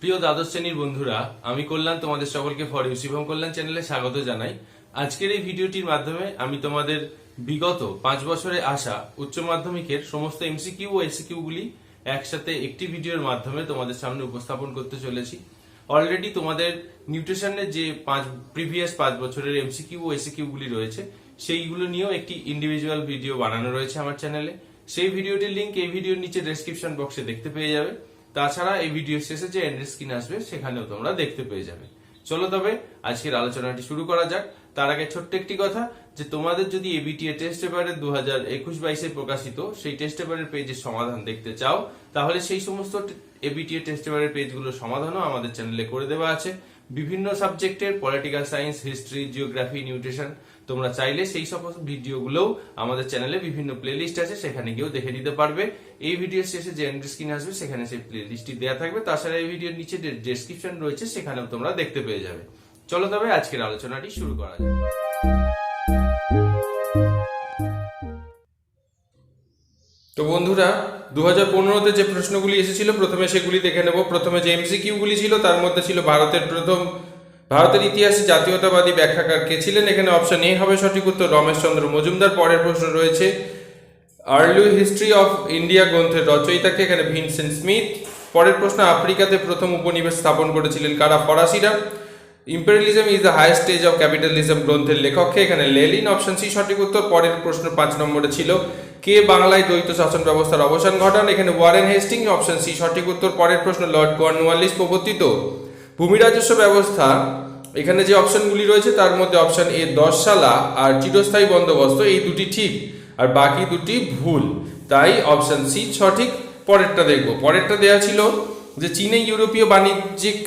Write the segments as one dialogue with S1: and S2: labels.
S1: প্রিয় দ্বাদশ শ্রেণীর বন্ধুরা, আমি কল্যাণ তোমাদের সকলকে ফর ইউ শিবম কল্যাণ চ্যানেলে স্বাগত জানাই। আজকের এই ভিডিওটির মাধ্যমে আমি তোমাদের বিগত 5 বছরে আসা উচ্চ মাধ্যমিকের সমস্ত এমসিকিউ ও এসিকিউ গুলি একসাথে একটি ভিডিওর মাধ্যমে তোমাদের সামনে উপস্থাপন করতে চলেছি। অলরেডি তোমাদের নিউট্রিশনের যে প্রিভিয়াস 5 বছরের এমসিকিউ ও এসিকিউ গুলি রয়েছে সেইগুলো নিয়েও একটি ইন্ডিভিজুয়াল ভিডিও বানানো রয়েছে আমার চ্যানেলে। সেই ভিডিওটির লিংক এই ভিডিওর নিচে ডেসক্রিপশন বক্সে দেখতে পেয়ে যাবে। তাছাড়া এই ভিডিও শেষে যে এন্ড স্ক্রিন আসবে সেখানেও তোমরা দেখতে পেয়ে যাবে। চলো তবে আজকের আলোচনাটি শুরু করা যাক। তার আগে ছোট্ট একটি কথা, যে তোমাদের যদি এবিটিএ টেস্ট পেপারের 2021-22 প্রকাশিত সেই টেস্ট পেপারের পেজের সমাধান দেখতে চাও, তাহলে সেই সমস্ত এবিটিএ টেস্ট পেপারের পেজগুলোর সমাধানও আমাদের চ্যানেলে করে দেওয়া আছে। বিভিন্ন সাবজেক্টের political science, history, geography, nutrition, তোমরা চাইলে সেই সমস্ত ভিডিওগুলোও আমাদের চ্যানেলে বিভিন্ন প্লেলিস্ট আছে, সেখানে গিয়েও দেখে নিতে পারবে। এই ভিডিওর শেষে যে এন্ড স্ক্রিন আসবে সেখানে সেই প্লেলিস্টটি দেওয়া থাকবে। তাছাড়া এই ভিডিওর নিচে যে ডেসক্রিপশন রয়েছে সেখানেও তোমরা দেখতে পেয়ে যাবে। চলো তবে আজকের আলোচনাটি শুরু করা যাক। তো বন্ধুরা, 2015-তে যে প্রশ্নগুলি এসেছিল প্রথমে সেগুলি দেখে নেব। প্রথমে যে এমসিকিউ গুলি ছিল তার মধ্যে ছিল ভারতের ইতিহাসে জাতীয়তাবাদী ব্যাখ্যাকার কে ছিলেন। এখানে অপশন এ হবে সঠিক উত্তর, রমেশচন্দ্র মজুমদার। পরের প্রশ্ন রয়েছে আর্লি হিস্ট্রি অফ ইন্ডিয়া গ্রন্থের রচয়িতাকে, এখানে ভিনসেন্ট স্মিথ। পরের প্রশ্ন আফ্রিকাতে প্রথম উপনিবেশ স্থাপন করেছিলেন কারা? ফরাসিরা। Imperialism is the highest stage of capitalism গ্রন্থের লেখককে, এখানে লেলিন। অপশন সি সঠিক উত্তর। পরের প্রশ্ন 5 নম্বরে ছিল কে বাংলায় দ্বৈত শাসন ব্যবস্থার অবসান ঘটান? এখানে ওয়ারেন হেস্টিং। অপশন সি সঠিক উত্তর। পরের প্রশ্ন লর্ড কর্নওয়ালিস প্রবর্তিত ভূমি রাজস্ব ব্যবস্থা, এখানে যে অপশনগুলি রয়েছে তার মধ্যে অপশন এ 10 সালা আর চিরস্থায়ী বন্দোবস্ত, এই দুটি ঠিক আর বাকি দুটি ভুল, তাই অপশন সি সঠিক। পরেরটা দেখব। পরেরটা দেয়া ছিল যে চীনে ইউরোপীয় বাণিজ্যিক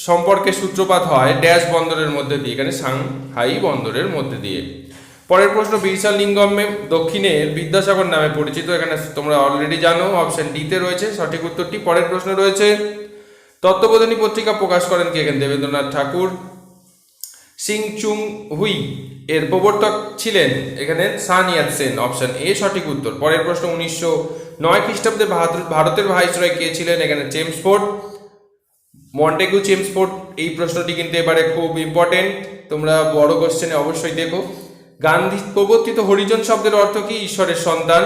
S1: সম্পর্কের সূত্রপাত হয় ড্যাশ বন্দরের মধ্যে দিয়ে, এখানে সাংহাই বন্দরের মধ্যে দিয়ে। পরের প্রশ্ন বীরসালিঙ্গমে দক্ষিণের বিদ্যাসাগর নামে পরিচিত, এখানে তোমরা অলরেডি জানো, অপশন ডি তে রয়েছে সঠিক উত্তরটি। পরের প্রশ্ন রয়েছে তত্ত্ববোধিনী পত্রিকা প্রকাশ করেন কে? এখানে দেবেন্দ্রনাথ ঠাকুর। সিং চুং হুই এর প্রবর্তক ছিলেন, এখানে সান ইয়াতসেন। অপশন এ সঠিক উত্তর। পরের প্রশ্ন 1909 খ্রিস্টাব্দে ভারতের ভাইসরয় কে ছিলেন? এখানে চেমসফোর্ড, মন্টেগু চেমসফোর্ড। এই প্রশ্নটি কিন্তু এবারে খুব ইম্পর্টেন্ট, তোমরা বড় কোশ্চেনে অবশ্যই দেখো। গান্ধী প্রবর্তিত হরিজন শব্দের অর্থ কি? ঈশ্বরের সন্তান।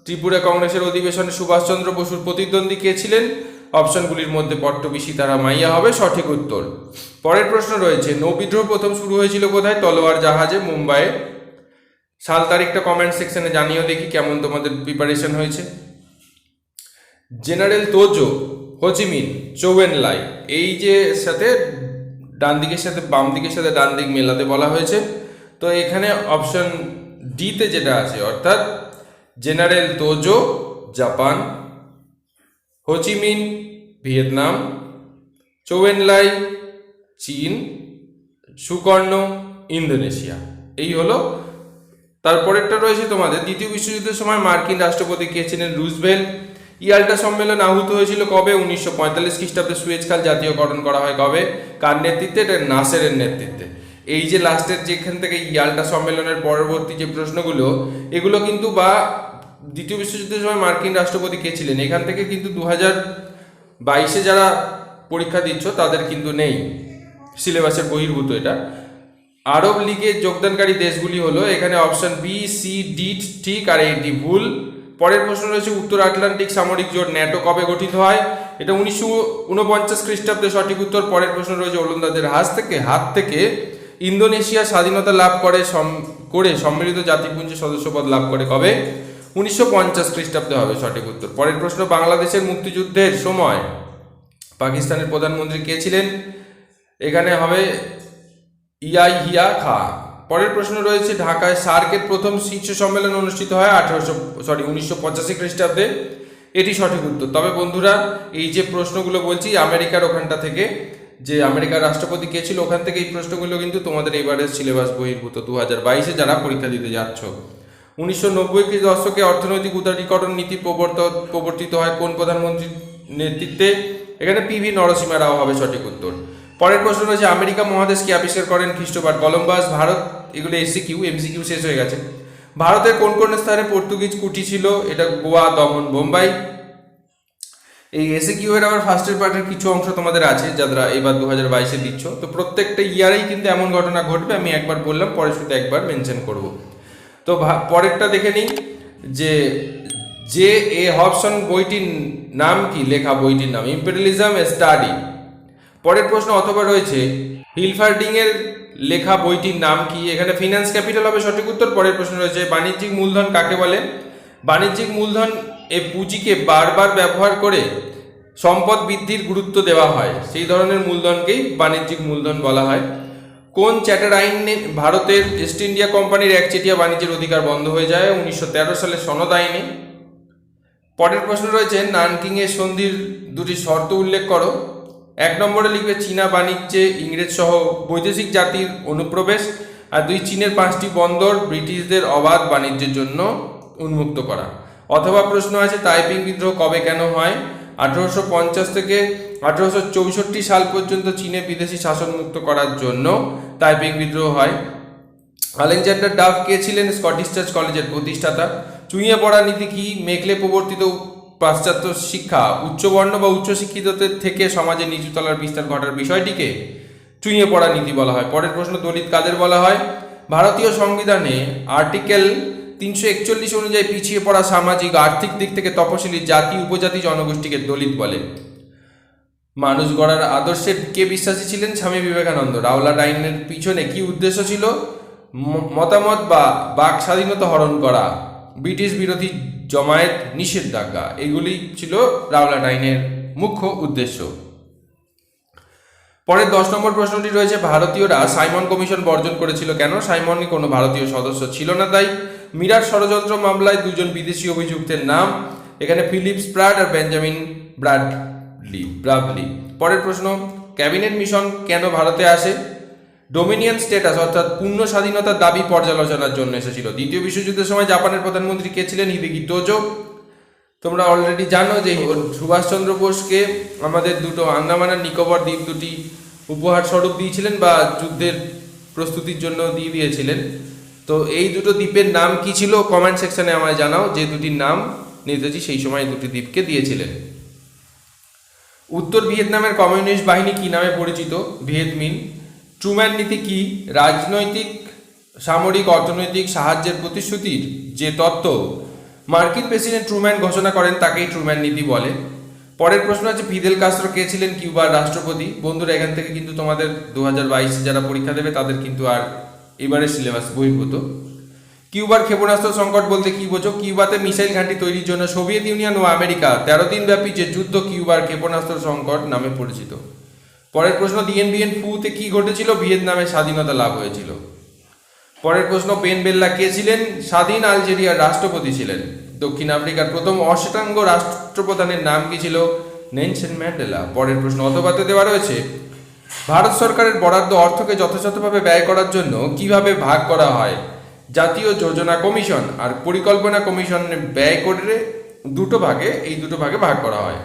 S1: ত্রিপুরা কংগ্রেসের অধিবেশনে সুভাষচন্দ্র বসুর প্রতিদ্বন্দ্বী কে ছিলেন? অপশনগুলির মধ্যে পট্টবী সীতারাম মাইয়া হবে সঠিক উত্তর। পরের প্রশ্ন রয়েছে নৌবিদ্রোহ প্রথম শুরু হয়েছিল কোথায়? তলোয়ার জাহাজে, মুম্বাইয়ে। সাল তারিখটা কমেন্ট সেকশনে জানিও দেখি কেমন তোমাদের প্রিপারেশন হয়েছে। জেনারেল তোজো, হোচিমিন, চৌয়েনলাই, এই যে সাথে ডান দিকের সাথে বাম দিকের সাথে ডান দিক মেলাতে বলা হয়েছে। তো এখানে অপশন ডি তে যেটা আছে, অর্থাৎ general Tojo Japan, Ho Chi Minh Vietnam, Zhou Enlai চীন, সুকর্ণ ইন্দোনেশিয়া, এই হলো। তারপরেরটা রয়েছে তোমাদের দ্বিতীয় বিশ্বযুদ্ধের সময় মার্কিন রাষ্ট্রপতি কে ছিলেন? রুজভেল্ট। ইয়াল্টা সম্মেলন আহুত হয়েছিল কবে? 1945 খ্রিস্টাব্দে। সুয়েজ খাল জাতীয়করণ করা হয় কবে? কার নেতৃত্বে? এটা নাসেরের নেতৃত্বে। এই যে লাস্টের যেখান থেকে ইয়াল্টা সম্মেলনের পরবর্তী যে প্রশ্নগুলো, এগুলো কিন্তু বা দ্বিতীয় বিশ্বযুদ্ধের সময় মার্কিন রাষ্ট্রপতি কে ছিলেন, এখান থেকে কিন্তু 2022-এ যারা পরীক্ষা দিচ্ছ তাদের কিন্তু নেই, সিলেবাসের বহির্ভূত এটা। আরব লীগে যোগদানকারী দেশগুলি হলো, এখানে অপশন বি, সি, ডি ঠিক আর এটি ভুল। পরের প্রশ্ন রয়েছে উত্তর আটলান্টিক সামরিক জোট ন্যাটো কবে গঠিত হয়? এটা 1949 খ্রিস্টাব্দে সঠিক উত্তর। পরের প্রশ্ন রয়েছে ওলন্দাজদের হাত থেকে ইন্দোনেশিয়া স্বাধীনতা লাভ করে সম্মিলিত জাতিপুঞ্জের সদস্যপদ লাভ করে কবে? 1950 খ্রিস্টাব্দে হবে সঠিক উত্তর। পরের প্রশ্ন বাংলাদেশের মুক্তিযুদ্ধের সময় পাকিস্তানের প্রধানমন্ত্রী কে ছিলেন? এখানে হবে ইয়াহিয়া খাঁ। পরের প্রশ্ন রয়েছে ঢাকায় সার্কের প্রথম শীর্ষ সম্মেলন অনুষ্ঠিত হয় 1985 খ্রিস্টাব্দে, এটি সঠিক উত্তর। তবে বন্ধুরা, এই যে প্রশ্নগুলো বলছি আমেরিকার ওখানটা থেকে, যে আমেরিকার রাষ্ট্রপতি কে ছিল ওখান থেকে এই প্রশ্নগুলো কিন্তু তোমাদের এবারের সিলেবাস বহির্ভূত 2022-এ যারা পরীক্ষা দিতে যাচ্ছ। 1990 দশকে অর্থনৈতিক উদারীকরণ নীতি প্রবর্তিত হয় কোন প্রধানমন্ত্রীর নেতৃত্বে? এখানে পিভি নরসিংহ রাও হবে সঠিক উত্তর। পরের প্রশ্ন রয়েছে আমেরিকা মহাদেশকে আবিষ্কার করেন খ্রিস্টোফার কলম্বাস। ভারত, এগুলো এমসিকিউ শেষ হয়ে গেছে। ভারতের কোন কোন স্থানে পর্তুগিজ কুটি ছিল? এটা গোয়া, দমন, বোম্বাই। এই এসএকিউ এর আবার ফার্স্টের পার্টের কিছু অংশ তোমাদের আছে যারা এবার 2022-এ দিচ্ছ। তো প্রত্যেকটা ইয়ারেই কিন্তু এমন ঘটনা ঘটবে, আমি একবার বললাম, পরে শুধু একবার মেনশন করব। তো পরেরটা দেখে নিই যে যে এ হবসন বইটির নাম কি, লেখা বইটির নাম ইম্পেরিয়ালিজম এ স্টাডি। পরের প্রশ্ন অথবা রয়েছে হিলফার্ডিং এর লেখা বইটির নাম কি, এখানে ফিনান্স ক্যাপিটাল হবে সঠিক উত্তর। পরের প্রশ্ন রয়েছে বাণিজ্যিক মূলধন কাকে বলে। বাণিজ্যিক মূলধন এ পুঁজিকে বারবার ব্যবহার করে সম্পদ বৃদ্ধির গুরুত্ব দেওয়া হয়, সেই ধরনের মূলধনকেই বাণিজ্যিক মূলধন বলা হয়। কোন চ্যাটার আইনে ভারতের ইস্ট ইন্ডিয়া কোম্পানির একচেটিয়া বাণিজ্যের অধিকার বন্ধ হয়ে যায়, 1913 সালের সনদ আইনে। পরের প্রশ্ন রয়েছে নানকিং এর সন্ধির দুটি শর্ত উল্লেখ করো। 1 নম্বরে লিখবে চীনা বাণিজ্যে ইংরেজ সহ বৈদেশিক জাতির অনুপ্রবেশ, আর 2 চীনের 5টি বন্দর ব্রিটিশদের অবাধ বাণিজ্যের জন্য উন্মুক্ত করা। অথবা প্রশ্ন আছে তাইপিং বিদ্রোহ কবে কেন হয়, 1850 থেকে 1864 সাল পর্যন্ত চীনে বিদেশি শাসন মুক্ত করার জন্য তাইপিং বিদ্রোহ হয়। আলেকজান্ডার ডাফ কে ছিলেন স্কটিশ চার্চ কলেজের প্রতিষ্ঠাতা। চুইয়ে পড়া নীতি কি, মেকলে প্রবর্তিত পাশ্চাত্য শিক্ষা উচ্চবর্ণ বা উচ্চশিক্ষিতদের থেকে সমাজে নিচুতলার বিস্তার ঘটার বিষয়টিকে চুইয়ে পড়া নীতি বলা হয়। পরের প্রশ্ন দলিত কাদের বলা হয়। ভারতীয় সংবিধানে আর্টিকেল 341 অনুযায়ী পিছিয়ে পড়া সামাজিক আর্থিক দিক থেকে তপশিলি জাতি উপজাতি জনগোষ্ঠীকে দলিত বলে। মানুষ গড়ার আদর্শের কে বিশ্বাসী ছিলেন, স্বামী বিবেকানন্দ। রাওলাট আইনের পিছনে কি উদ্দেশ্য ছিল, মতামত বা বাক স্বাধীনতা হরণ করা, ব্রিটিশ বিরোধী জমায়েত নিষেধাজ্ঞা, এগুলি ছিল রাওলাট আইনের মুখ্য উদ্দেশ্য। পরের 10 নম্বর প্রশ্নটি রয়েছে ভারতীয়রা সাইমন কমিশন বর্জন করেছিল কেন। সাইমনই কোনো ভারতীয় সদস্য ছিল না তাই। মিরাট ষড়যন্ত্র মামলায় 2 জন বিদেশি অভিযুক্তের নাম, এখানে ফিলিপ স্প্রাট আর বেঞ্জামিন ব্রাভলি। পরের প্রশ্ন ক্যাবিনেট মিশন কেন ভারতে আসে। ডোমিনিয়ন স্ট্যাটাস অর্থাৎ পূর্ণ স্বাধীনতার দাবি পর্যালোচনার জন্য এসেছিল। দ্বিতীয় বিশ্বযুদ্ধের সময় জাপানের প্রধানমন্ত্রী কে ছিলেন, হিদেকি টোজো। তোমরা অলরেডি জানো যে সুভাষচন্দ্র বোসকে আমাদের দুটো আন্দামান আর নিকোবর দ্বীপ দুটি উপহার স্বরূপ দিয়েছিলেন বা যুদ্ধের প্রস্তুতির জন্য দিয়ে দিয়েছিলেন। তো এই দুটো দ্বীপের নাম কি ছিল কমেন্ট সেকশনে আমায় জানাও, যে দুটির নাম নেতাজি সেই সময় দুটি দ্বীপকে দিয়েছিলেন। উত্তর ভিয়েতনামের কমিউনিস্ট বাহিনী কি নামে পরিচিত, ভিয়েতমিন। ট্রুম্যান নীতি কি, রাজনৈতিক সামরিক অর্থনৈতিক সাহায্যের প্রতিশ্রুতির যে তত্ত্ব মার্কিন প্রেসিডেন্ট ট্রুম্যান ঘোষণা করেন তাকেই ট্রুম্যান নীতি বলে। পরের প্রশ্ন আছে ফিদেল কাস্ত্রো কে ছিলেন কিউবার রাষ্ট্রপতি। বন্ধুরা এখান থেকে কিন্তু তোমাদের 2022 যারা পরীক্ষা দেবে তাদের কিন্তু আর এবারে সিলেবাস বহির্ভূত। কিউবার ক্ষেপণাস্ত্র সংকট বলতে কি বোঝো। কিউবাতে মিসাইল ঘাঁটি তৈরির জন্য সোভিয়েত ইউনিয়ন ও আমেরিকা 13 দিন ব্যাপী যে যুদ্ধ কিউবার ক্ষেপণাস্ত্র সংকট নামে পরিচিত। পরের প্রশ্ন ডিএনবিএন ফুতে কি ঘটেছিল, ভিয়েতনামের স্বাধীনতা লাভ হয়েছিল। পরের প্রশ্ন পেন বেল্লা কে ছিলেন, স্বাধীন আলজেরিয়ার রাষ্ট্রপতি ছিলেন। দক্ষিণ আফ্রিকার প্রথম অশ্বেতাঙ্গ রাষ্ট্রপ্রধানের নাম কি ছিল, নেলসন ম্যান্ডেলা। পরের প্রশ্ন অথবাতে দেওয়া রয়েছে ভারত সরকারের বরাদ্দ অর্থকে যথাযথভাবে ব্যয় করার জন্য কিভাবে ভাগ করা হয়। জাতীয় যোজনা কমিশন আর পরিকল্পনা কমিশন ব্যয় করে এই দুটো ভাগে ভাগ করা হয়।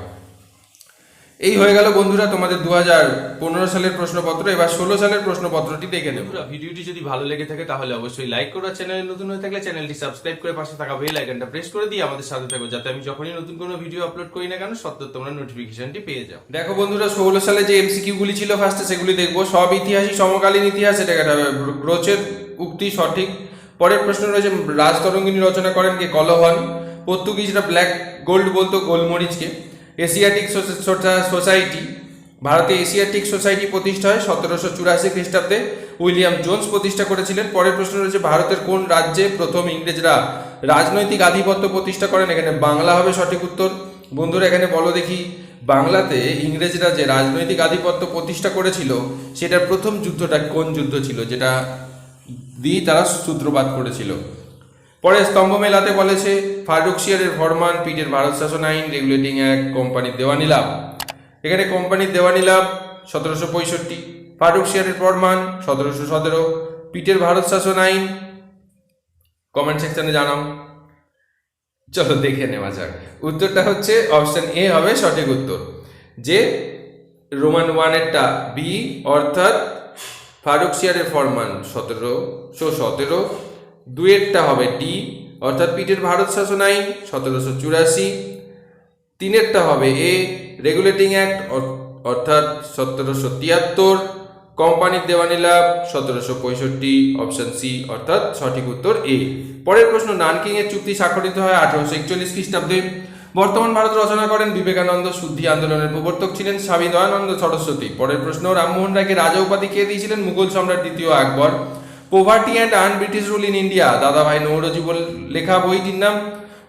S1: এই হয়ে গেল বন্ধুরা তোমাদের 2015 সালের প্রশ্নপত্র। এবার 16 সালের প্রশ্নপত্রটি দেখে নেব। ভিডিওটি যদি ভালো লেগে থাকে তাহলে অবশ্যই লাইক করো, চ্যানেলে নতুন হয়ে থাকলে চ্যানেলটি সাবস্ক্রাইব করে পাশে থাকা বেল আইকনটা প্রেস করে দিয়ে আমাদের সাথে থাকো, যাতে আমি যখনই নতুন কোনো ভিডিও আপলোড করি না কেন সত্ত্বেও তোমরা নোটিফিকেশনটি পেয়ে যাও। দেখো বন্ধুরা 16 সালে যে এমসিকিউ গুলি ছিল ফার্স্টে সেগুলি দেখবো। সব ইতিহাসই সমকালীন ইতিহাস, এটা ব্রোচের উক্তি সঠিক। পরের প্রশ্ন রয়েছে রাজতরঙ্গিনী রচনা করেন কে, কলহন। পর্তুগিজরা ব্ল্যাক গোল্ড বলতো গোলমরিচকে। এশিয়াটিক সোসাইটি, ভারতে এশিয়াটিক সোসাইটি প্রতিষ্ঠা হয় 1784 খ্রিস্টাব্দে, উইলিয়াম জোন্স প্রতিষ্ঠা করেছিলেন। পরের প্রশ্ন রয়েছে ভারতের কোন রাজ্যে প্রথম ইংরেজরা রাজনৈতিক আধিপত্য প্রতিষ্ঠা করেন, এখানে বাংলা হবে সঠিক উত্তর। বন্ধুরা এখানে বলো দেখি বাংলাতে ইংরেজরা যে রাজনৈতিক আধিপত্য প্রতিষ্ঠা করেছিল সেটার প্রথম যুদ্ধটা কোন যুদ্ধ ছিল, যেটা দিয়ে তারা সূত্রপাত করেছিল। পরে স্তম্ভ মেলাতে বলেছে ফারুকশিয়ারের ফরমান, পিটের ভারত শাসন আইন, রেগুলেটিং অ্যাক্ট, কোম্পানির দেওয়ানি লাভ। এখানে কোম্পানির দেওয়ানি লাভ 1765, ফারুকশিয়ারের ফরমান 1717, পিটের ভারত শাসন আইন কমেন্ট সেকশনে জানাও। চলো দেখে নেওয়া যাক। উত্তরটা হচ্ছে অপশন এ হবে সঠিক উত্তর, যে রোমান 1-এরটা বি অর্থাৎ ফারুকশিয়ারের ফরমান 1717, 2-এরটা হবে ডি অর্থাৎ পিটের ভারত শাসন আইন 1784, তিনেরটা হবে এ রেগুলেটিং অ্যাক্ট অর্থাৎ 1773, কোম্পানির দেওয়ানি লাভ 1765, অপশন সি অর্থাৎ সঠিক উত্তর এ। পরের প্রশ্ন, নানকিং এর চুক্তি স্বাক্ষরিত হয় 1841 খ্রিস্টাব্দে। বর্তমান ভারত রচনা করেন বিবেকানন্দ, শুদ্ধি আন্দোলনের প্রবর্তক ছিলেন স্বামী দয়ানন্দ সরস্বতী। পরের প্রশ্ন, রামমোহন রায়কে রাজা উপাধি কে দিয়েছিলেন? মুঘল সম্রাট দ্বিতীয় Akbar. Poverty and un British rule in India, Dadabhai Naoroji লেখা বইটির নাম।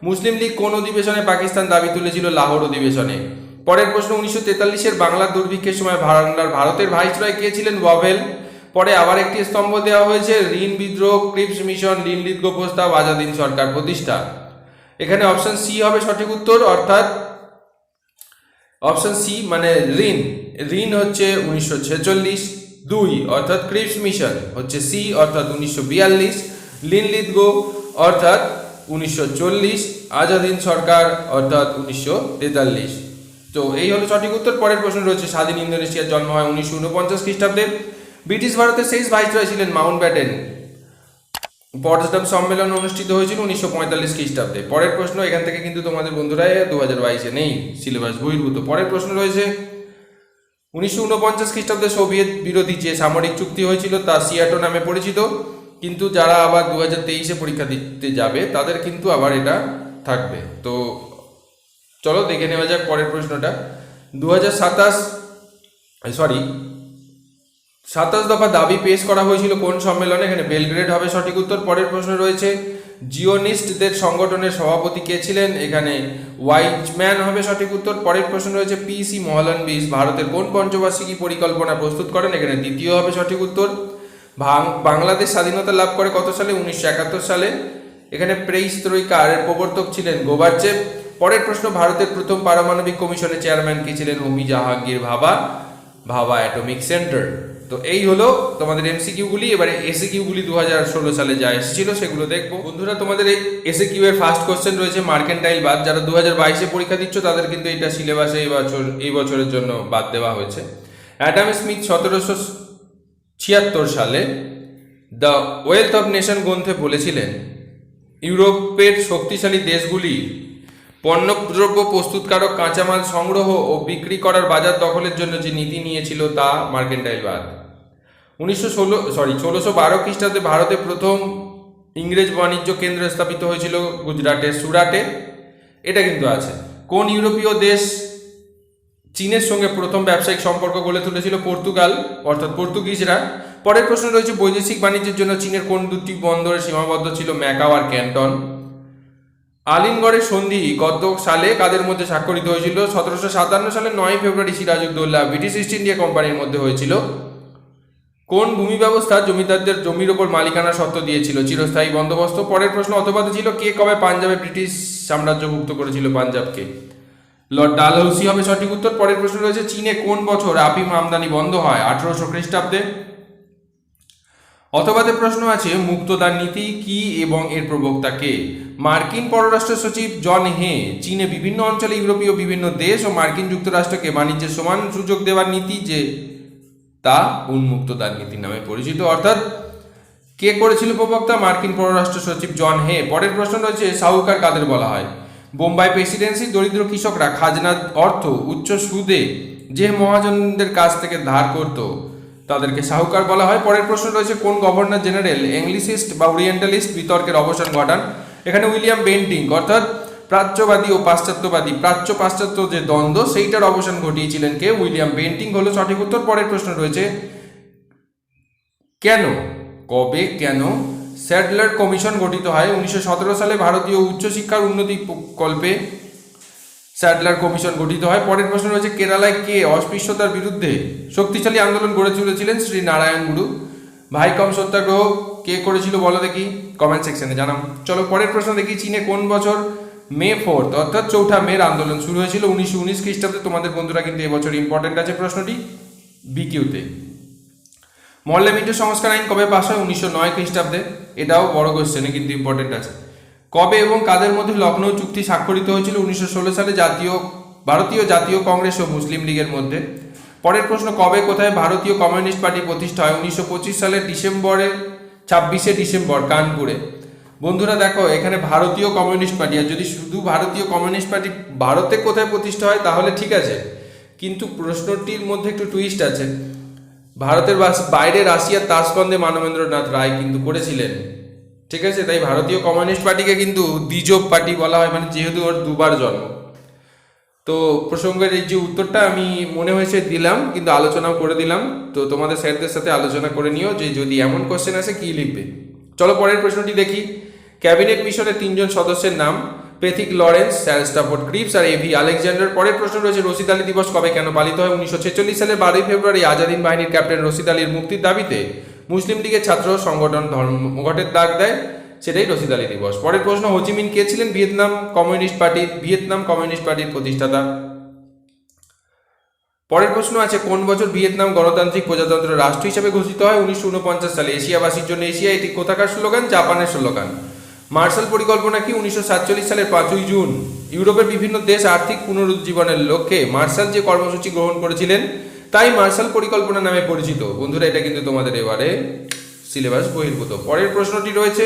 S1: মুসলিম লীগ কোন অধিবেশনে পাকিস্তান দাবি তুলেছিল? লাহোর অধিবেশনে। পরের প্রশ্ন, 1943-এর বাংলার দুর্ভিক্ষের সময় ভারতের ভাইসরয় কে ছিলেন? ওয়াভেল। পরে আবার একটি স্তম্ভ দেওয়া হয়েছে, ঋণ বিদ্রোহ, ক্রিপস মিশন, লিনলিথ প্রস্তাব, আজাদিন সরকার প্রতিষ্ঠা। এখানে অপশন সি হবে সঠিক উত্তর, অর্থাৎ অপশন সি মানে ঋণ। ঋণ হচ্ছে 1946, 2 অর্থাৎ ক্রিপস মিশন হচ্ছে সি অর্থাৎ 1942, লিনলিথ অর্থাৎ 1940, আজাদিন সরকার অর্থাৎ 1943। তো এই হলো সঠিক উত্তর। পরের প্রশ্ন রয়েছে, স্বাধীন ইন্দোনেশিয়ার জন্ম হয় 1949 খ্রিস্টাব্দে। ব্রিটিশ ভারতের শেষ ভাইসরয় ছিলেন মাউন্টব্যাটেন। পটসডাম সম্মেলন অনুষ্ঠিত হয়েছিল 1945 খ্রিস্টাব্দে। পরের প্রশ্ন, এখান থেকে কিন্তু তোমাদের বন্ধুরা 2022-এ নেই, সিলেবাস বহির্ভূত। পরের প্রশ্ন রয়েছে, 1949 খ্রিস্টাব্দে সোভিয়েত বিরোধী যে সামরিক চুক্তি হয়েছিল তা সিয়াটো নামে পরিচিত, কিন্তু যারা আবার 2023-এ পরীক্ষা দিতে যাবে তাদের কিন্তু আবার এটা থাকবে। তো চলো দেখে নেওয়া যাক পরের প্রশ্নটা। 27 দফা দাবি পেশ করা হয়েছিল কোন সম্মেলনে? এখানে বেলগ্রেড হবে সঠিক উত্তর। পরের প্রশ্ন রয়েছে, জিওনিস্টদের সংগঠনের সভাপতি কে ছিলেন? এখানে ওয়াইজম্যান হবে সঠিক উত্তর। পরের প্রশ্ন রয়েছে, পিসি মহলানবিশ ভারতের কোন পঞ্চবার্ষিকী পরিকল্পনা প্রস্তুত করেন? এখানে দ্বিতীয় হবে সঠিক উত্তর। বাংলাদেশ স্বাধীনতা লাভ করে কত সালে? 1971 সালে। এখানে প্রেইস্ত্রৈকার প্রবর্তক ছিলেন গোবারচেভ। পরের প্রশ্ন, ভারতের প্রথম পারমাণবিক কমিশনের চেয়ারম্যান কে ছিলেন? হোমি জাহাঙ্গীর ভাভা অ্যাটমিক সেন্টার। তো এই হলো তোমাদের এমসিকিউগুলি। এবারে এসিকিউগুলি 2016 সালে যা এসেছিল সেগুলো দেখবো। বন্ধুরা, তোমাদের এই এসিকিউ এর ফার্স্ট কোশ্চেন রয়েছে মার্কেন্টাইল বাদ। যারা 2022-এ পরীক্ষা দিচ্ছ তাদের কিন্তু এটা সিলেবাসে এই বছরের জন্য বাদ দেওয়া হয়েছে। অ্যাডাম স্মিথ 1776 সালে দ্য ওয়েলথ অফ নেশন গ্রন্থে বলেছিলেন, ইউরোপের শক্তিশালী দেশগুলি পণ্যদ্রব্য প্রস্তুতকারক কাঁচামাল সংগ্রহ ও বিক্রি করার বাজার দখলের জন্য যে নীতি নিয়েছিল তা মার্কেন্টাইল বাদ। 1612 খ্রিস্টাব্দে ভারতে প্রথম ইংরেজ বাণিজ্য কেন্দ্র স্থাপিত হয়েছিল গুজরাটের সুরাটে। এটা কিন্তু আছে। কোন ইউরোপীয় দেশ চীনের সঙ্গে প্রথম ব্যবসায়িক সম্পর্ক গড়ে তুলেছিল? পর্তুগাল অর্থাৎ পর্তুগিজরা। পরের প্রশ্ন রয়েছে, বৈদেশিক বাণিজ্যের জন্য চীনের কোন দুটি বন্দরে সীমাবদ্ধ ছিল? ম্যাকাও আর ক্যান্টন। আলিনগড়ের সন্ধি কত সালে কাদের মধ্যে স্বাক্ষরিত হয়েছিল? 1757 সালে 9 ফেব্রুয়ারি সিরাজউদ্দৌলা ব্রিটিশ ইস্ট ইন্ডিয়া কোম্পানির মধ্যে হয়েছিল। কোন ভূমি ব্যবস্থা জমিদারদের জমির ওপর মালিকানা সত্ত্ব দিয়েছিল? চিরস্থায়ী বন্দোবস্ত। পরের প্রশ্ন, অতবাদে ছিল কে কবে পাঞ্জাবে ব্রিটিশ সাম্রাজ্যভুক্ত করেছিল পাঞ্জাবকে? লর্ড ডালহৌসি হবে সঠিক উত্তর। পরের প্রশ্ন রয়েছে, চীনে কোন বছর আফিম আমদানি বন্ধ হয়? 1800 খ্রিস্টাব্দে। অথবাদের প্রশ্ন আছে, মুক্তদান নীতি কি এবং এর প্রবক্তা কে? মার্কিন পররাষ্ট্র সচিব জন হে চীনে বিভিন্ন অঞ্চলে ইউরোপীয় বিভিন্ন দেশ ও মার্কিন যুক্তরাষ্ট্রকে বাণিজ্যের সমান সুযোগ দেওয়ার নীতি যে তা উন্মুক্তদান নীতি নামে পরিচিত। অর্থাৎ কে করেছিল প্রবক্তা? মার্কিন পররাষ্ট্র সচিব জন হে। পরের প্রশ্ন রয়েছে, সাহুকার কাদের বলা হয়? বোম্বাই প্রেসিডেন্সি দরিদ্র কৃষকরা খাজনা অর্থ উচ্চ সুদে যে মহাজনদের কাছ থেকে ধার করত তাদেরকে সাহুকার বলা হয়। পরের প্রশ্ন রয়েছে, কোন গভর্নর জেনারেল এংলিসিস্ট বা ওরিয়েন্টালিস্ট বিতর্কের অবসান ঘটান? এখানে উইলিয়াম বেন্টিং অর্থাৎ প্রাচ্যবাদী ও পাশ্চাত্যবাদী প্রাচ্য পাশ্চাত্য যে দ্বন্দ্ব সেইটার অবসান ঘটিয়েছিলেন কে? উইলিয়াম বেন্টিং হলো সঠিক উত্তর। পরের প্রশ্ন রয়েছে, কবে কেন স্যাডলার কমিশন গঠিত হয়? 1917 সালে ভারতীয় উচ্চশিক্ষার উন্নতি প্রকল্পে স্যাডলার কমিশন গঠিত হয়। পরের প্রশ্ন রয়েছে, কেরালায় কে অস্পৃশ্যতার বিরুদ্ধে শক্তিশালী আন্দোলন গড়ে তুলেছিলেন? শ্রী নারায়ণ গুরু। ভাইকম সত্যাগ্রহ কে করেছিল বলো দেখি, কমেন্ট সেকশনে জানাও। চলো পরের প্রশ্ন দেখি, চীনে কোন বছর মে 4 অর্থাৎ 4 মের আন্দোলন শুরু হয়েছিল? 1919 খ্রিস্টাব্দে। তোমাদের বন্ধুরা কিন্তু এবছর ইম্পর্টেন্ট আছে প্রশ্নটি বিকিউতে। মল্লে মিন্টো সংস্কার আইন কবে পাস হয়? 1909 খ্রিস্টাব্দে। এটাও বড় কোশ্চেনে কিন্তু ইম্পর্টেন্ট আছে। কবে এবং কাদের মধ্যে লখনৌ চুক্তি স্বাক্ষরিত হয়েছিল? 1916 সালে ভারতীয় জাতীয় কংগ্রেস ও মুসলিম লীগের মধ্যে। পরের প্রশ্ন, কবে কোথায় ভারতীয় কমিউনিস্ট পার্টি প্রতিষ্ঠা হয়? 1925 সালের 26শে ডিসেম্বর কানপুরে। বন্ধুরা দেখো, এখানে ভারতীয় কমিউনিস্ট পার্টি, আর যদি শুধু ভারতীয় কমিউনিস্ট পার্টি ভারতে কোথায় প্রতিষ্ঠা হয় তাহলে ঠিক আছে, কিন্তু প্রশ্নটির মধ্যে একটু টুইস্ট আছে। ভারতের বাইরে রাশিয়ার তাসকন্দে মানবেন্দ্রনাথ রায় কিন্তু করেছিলেন, ঠিক আছে। তাই ভারতীয় কমিউনিস্ট পার্টিকে কিন্তু দ্বিজব পার্টি বলা হয়, মানে যেহেতু ওর দুবার জন্ম। তো প্রসঙ্গের এই যে উত্তরটা আমি মনে হয়েছে দিলাম, কিন্তু আলোচনাও করে দিলাম। তো তোমাদের স্যারদের সাথে আলোচনা করে নিও যে যদি এমন কোশ্চেন আসে কী লিখবে। চলো পরের প্রশ্নটি দেখি। ক্যাবিনেট মিশনের 3জন সদস্যের নাম Pethick Lawrence, sir Stafford Cripps আর এভি আলেকজান্ডার। পরের প্রশ্ন রয়েছে রশিদ আলী দিবস কবে কেন পালিত হয়? 1946 সালের 12 ফেব্রুয়ারি আজাদিন বাহিনীর ক্যাপ্টেন রশিদ আলীর মুক্তির দাবিতে মুসলিম লীগের ছাত্র সংগঠন ধর্মঘটের ডাক দেয়, সেটাই রশিদ আলী দিবস। পরের প্রশ্ন, হোচিমিন কে ছিলেন ভিয়েতনাম কমিউনিস্ট পার্টির প্রতিষ্ঠাতা? পরের প্রশ্ন আছে কোন বছর ভিয়েতনাম গণতান্ত্রিক প্রজাতন্ত্র রাষ্ট্র হিসেবে ঘোষিত হয়? 1949 সালে। এশিয়াবাসীর জন্য এশিয়া, এটি কোথাকার স্লোগান? জাপানের স্লোগান। মার্শাল পরিকল্পনা কি? 1947 সালের 5ই জুন। ইউরোপের বিভিন্ন দেশ আর্থিক পুনরুজ্জীবনের লক্ষ্যে মার্শাল যে কর্মসূচি গ্রহণ করেছিলেন তাই মার্শাল পরিকল্পনা নামে পরিচিত। বন্ধুরা, এটা কিন্তু তোমাদের এবারে সিলেবাস বহির্ভূত। পরের প্রশ্নটি রয়েছে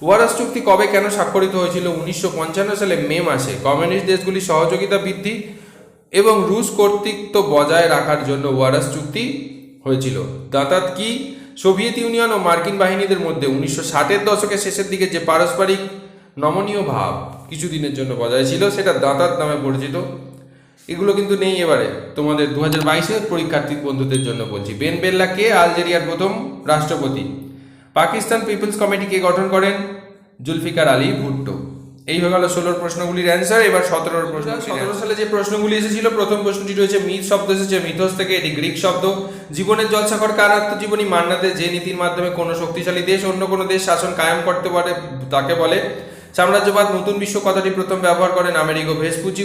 S1: ওয়ারাস চুক্তি কবে কেন স্বাক্ষরিত হয়েছিল? 1955 সালে মে মাসে। কমিউনিস্ট দেশগুলির সহযোগিতা বৃদ্ধি এবং রুশ কর্তৃত্ব বজায় রাখার জন্য ওয়ারাস চুক্তি হয়েছিল। দাঁতাত কি? সোভিয়েত ইউনিয়ন ও মার্কিন বাহিনীদের মধ্যে 1960-এর দশকের শেষের দিকে যে পারস্পরিক নমনীয় ভাব কিছুদিনের জন্য বজায় ছিল সেটা দাঁতাত নামে পরিচিত। এগুলো কিন্তু নেই এবারে তোমাদের 2022-এর পরীক্ষার্থী বন্ধুদের জন্য বলছি। বেন বেল্লা কে? আলজেরিয়ার প্রথম রাষ্ট্রপতি। পাকিস্তান পিপলস কমিটি কে গঠন করেন? জুলফিকার আলী ভুট্টো। এই হয়ে গেল 16 প্রশ্নগুলির অ্যান্সার। এবার 17 প্রশ্ন। 17 সালে যে প্রশ্নগুলি এসেছিল, প্রথম প্রশ্নটি রয়েছে মিথ শব্দ এসেছে মিথোস থেকে, এটি গ্রিক শব্দ। জীবনের জলসাঘর কার আত্মজীবনী? মান্নাতে। যে নীতির মাধ্যমে কোনো শক্তিশালী দেশ অন্য কোনো দেশ শাসন কায়েম করতে পারে তাকে বলে সাম্রাজ্যবাদ। নতুন বিশ্ব কথাটি প্রথম ব্যবহার করেন Amerigo Vespucci.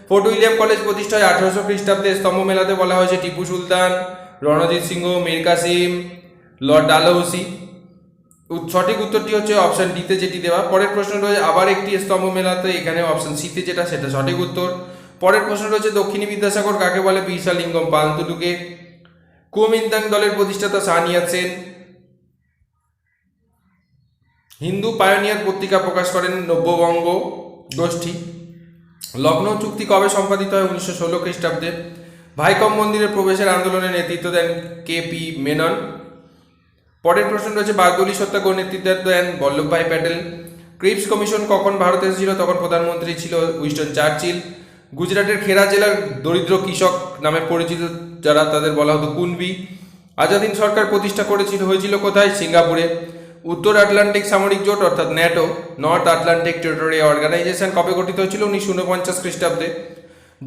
S1: Fort William college প্রতিষ্ঠা হয় 1800 খ্রিস্টাব্দে। স্তম্ভ মেলাতে বলা হয়েছে টিপু সুলতান, রণজিৎ সিংহ, মীর কাসিম, লর্ড ডালহৌসি। সঠিক উত্তরটি হচ্ছে অপশন ডিতে যেটি দেওয়া। পরের প্রশ্ন রয়েছে আবার একটি স্তম্ভ মেলাতে, এখানে অপশন সিতে যেটা সেটা সঠিক উত্তর। পরের প্রশ্ন রয়েছে দক্ষিণী বিদ্যাসাগর কাকে বলে? বিশালিঙ্গম পান্তুলুকে। কুওমিন্তাং দলের প্রতিষ্ঠাতা সানিয়াত সেন। হিন্দু পায়োনিয়ার পত্রিকা প্রকাশ করেন নব্যবঙ্গ গোষ্ঠী। লখনৌ চুক্তি কবে সম্পাদিত হয়? 1916 খ্রিস্টাব্দে। ভাইকম মন্দিরের প্রবেশের আন্দোলনে নেতৃত্ব দেন কে.পি. মেনন। পরের প্রশ্ন রয়েছে বারদৌলি সত্যাগ্রহ নেতৃত্ব দেন বল্লভভাই প্যাটেল। ক্রিপস কমিশন কখন ভারতে এসেছিল? তখন প্রধানমন্ত্রী ছিল উইনস্টন চার্চিল। গুজরাটের খেরা জেলার দরিদ্র কৃষক নামে পরিচিত যারা, তাদের বলা হতো কুনবি। আজাদিন সরকার প্রতিষ্ঠা হয়েছিল কোথায়? সিঙ্গাপুরে। উত্তর আটলান্টিক সামরিক জোট অর্থাৎ NATO, North Atlantic territory organisation কবে গঠিত হয়েছিল? 1949 খ্রিস্টাব্দে।